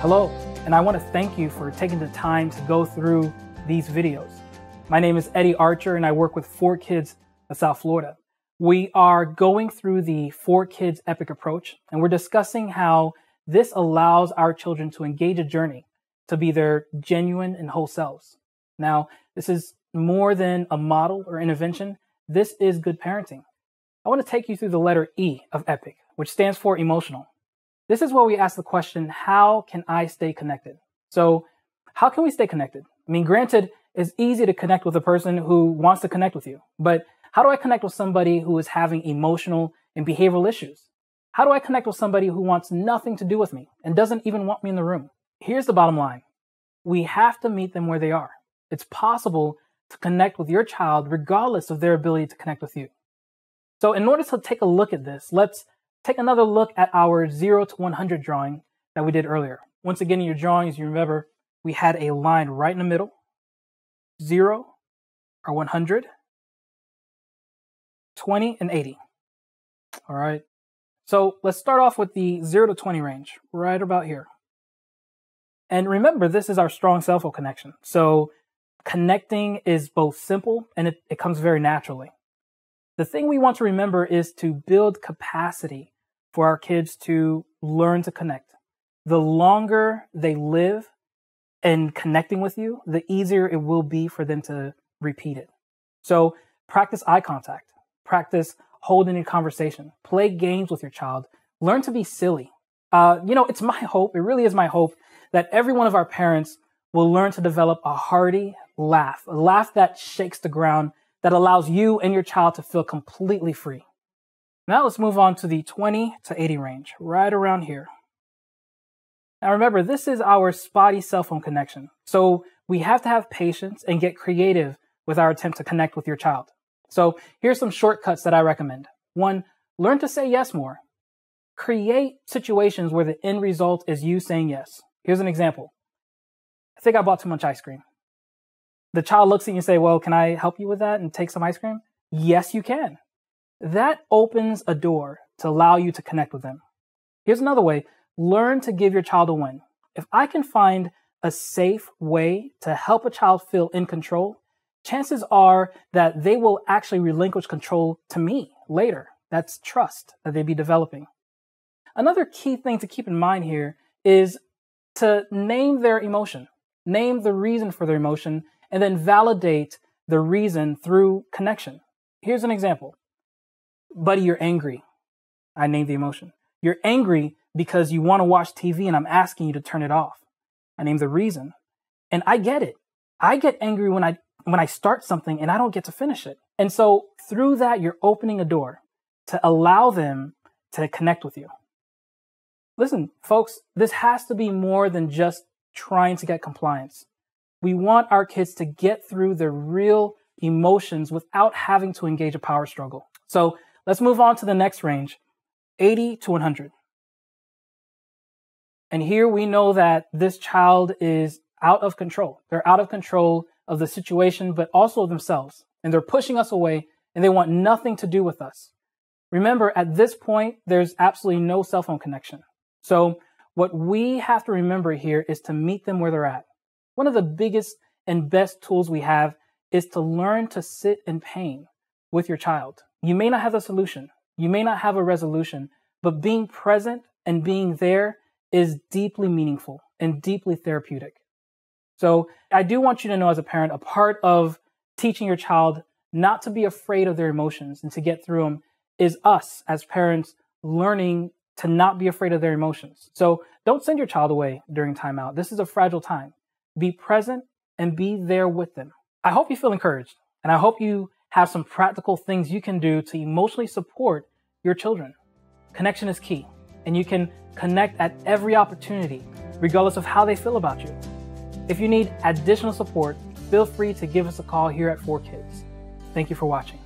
Hello, and I want to thank you for taking the time to go through these videos. My name is Eddie Archer, and I work with 4Kids of South Florida. We are going through the 4Kids Epic approach, and we're discussing how this allows our children to engage a journey to be their genuine and whole selves. Now, this is more than a model or intervention. This is good parenting. I want to take you through the letter E of EPIC, which stands for emotional. This is where we ask the question, how can I stay connected? So how can we stay connected? I mean, granted, it's easy to connect with a person who wants to connect with you, but how do I connect with somebody who is having emotional and behavioral issues? How do I connect with somebody who wants nothing to do with me and doesn't even want me in the room? Here's the bottom line. We have to meet them where they are. It's possible to connect with your child regardless of their ability to connect with you. So in order to take a look at this, let's take another look at our 0 to 100 drawing that we did earlier. Once again, in your drawings, you remember we had a line right in the middle, 0 or 100, 20 and 80. All right. So let's start off with the 0 to 20 range, right about here. And remember, this is our strong self-will connection. So connecting is both simple and it comes very naturally. The thing we want to remember is to build capacity for our kids to learn to connect. The longer they live in connecting with you, the easier it will be for them to repeat it. So practice eye contact, practice holding a conversation, play games with your child, learn to be silly. It's my hope, it really is my hope that every one of our parents will learn to develop a hearty laugh, a laugh that shakes the ground, that allows you and your child to feel completely free. Now let's move on to the 20 to 80 range, right around here. Now remember, this is our spotty cell phone connection. So we have to have patience and get creative with our attempt to connect with your child. So here's some shortcuts that I recommend. 1, learn to say yes more. Create situations where the end result is you saying yes. Here's an example. I think I bought too much ice cream. The child looks at you and say, well, can I help you with that and take some ice cream? Yes, you can. That opens a door to allow you to connect with them. Here's another way. Learn to give your child a win. If I can find a safe way to help a child feel in control, chances are that they will actually relinquish control to me later. That's trust that they'd be developing. Another key thing to keep in mind here is to name their emotion, name the reason for their emotion, and then validate the reason through connection. Here's an example. Buddy, you're angry. I named the emotion. You're angry because you want to watch TV and I'm asking you to turn it off. I named the reason. And I get it. I get angry when I start something and I don't get to finish it. And so through that, you're opening a door to allow them to connect with you. Listen, folks, this has to be more than just trying to get compliance. We want our kids to get through their real emotions without having to engage a power struggle. So let's move on to the next range, 80 to 100. And here we know that this child is out of control. They're out of control of the situation, but also of themselves. And they're pushing us away and they want nothing to do with us. Remember, at this point, there's absolutely no cell phone connection. So what we have to remember here is to meet them where they're at. One of the biggest and best tools we have is to learn to sit in pain with your child. You may not have a solution. You may not have a resolution, but being present and being there is deeply meaningful and deeply therapeutic. So I do want you to know as a parent, a part of teaching your child not to be afraid of their emotions and to get through them is us as parents learning to not be afraid of their emotions. So don't send your child away during timeout. This is a fragile time. Be present and be there with them. I hope you feel encouraged, and I hope you have some practical things you can do to emotionally support your children. Connection is key, and you can connect at every opportunity, regardless of how they feel about you. If you need additional support, feel free to give us a call here at 4Kids. Thank you for watching.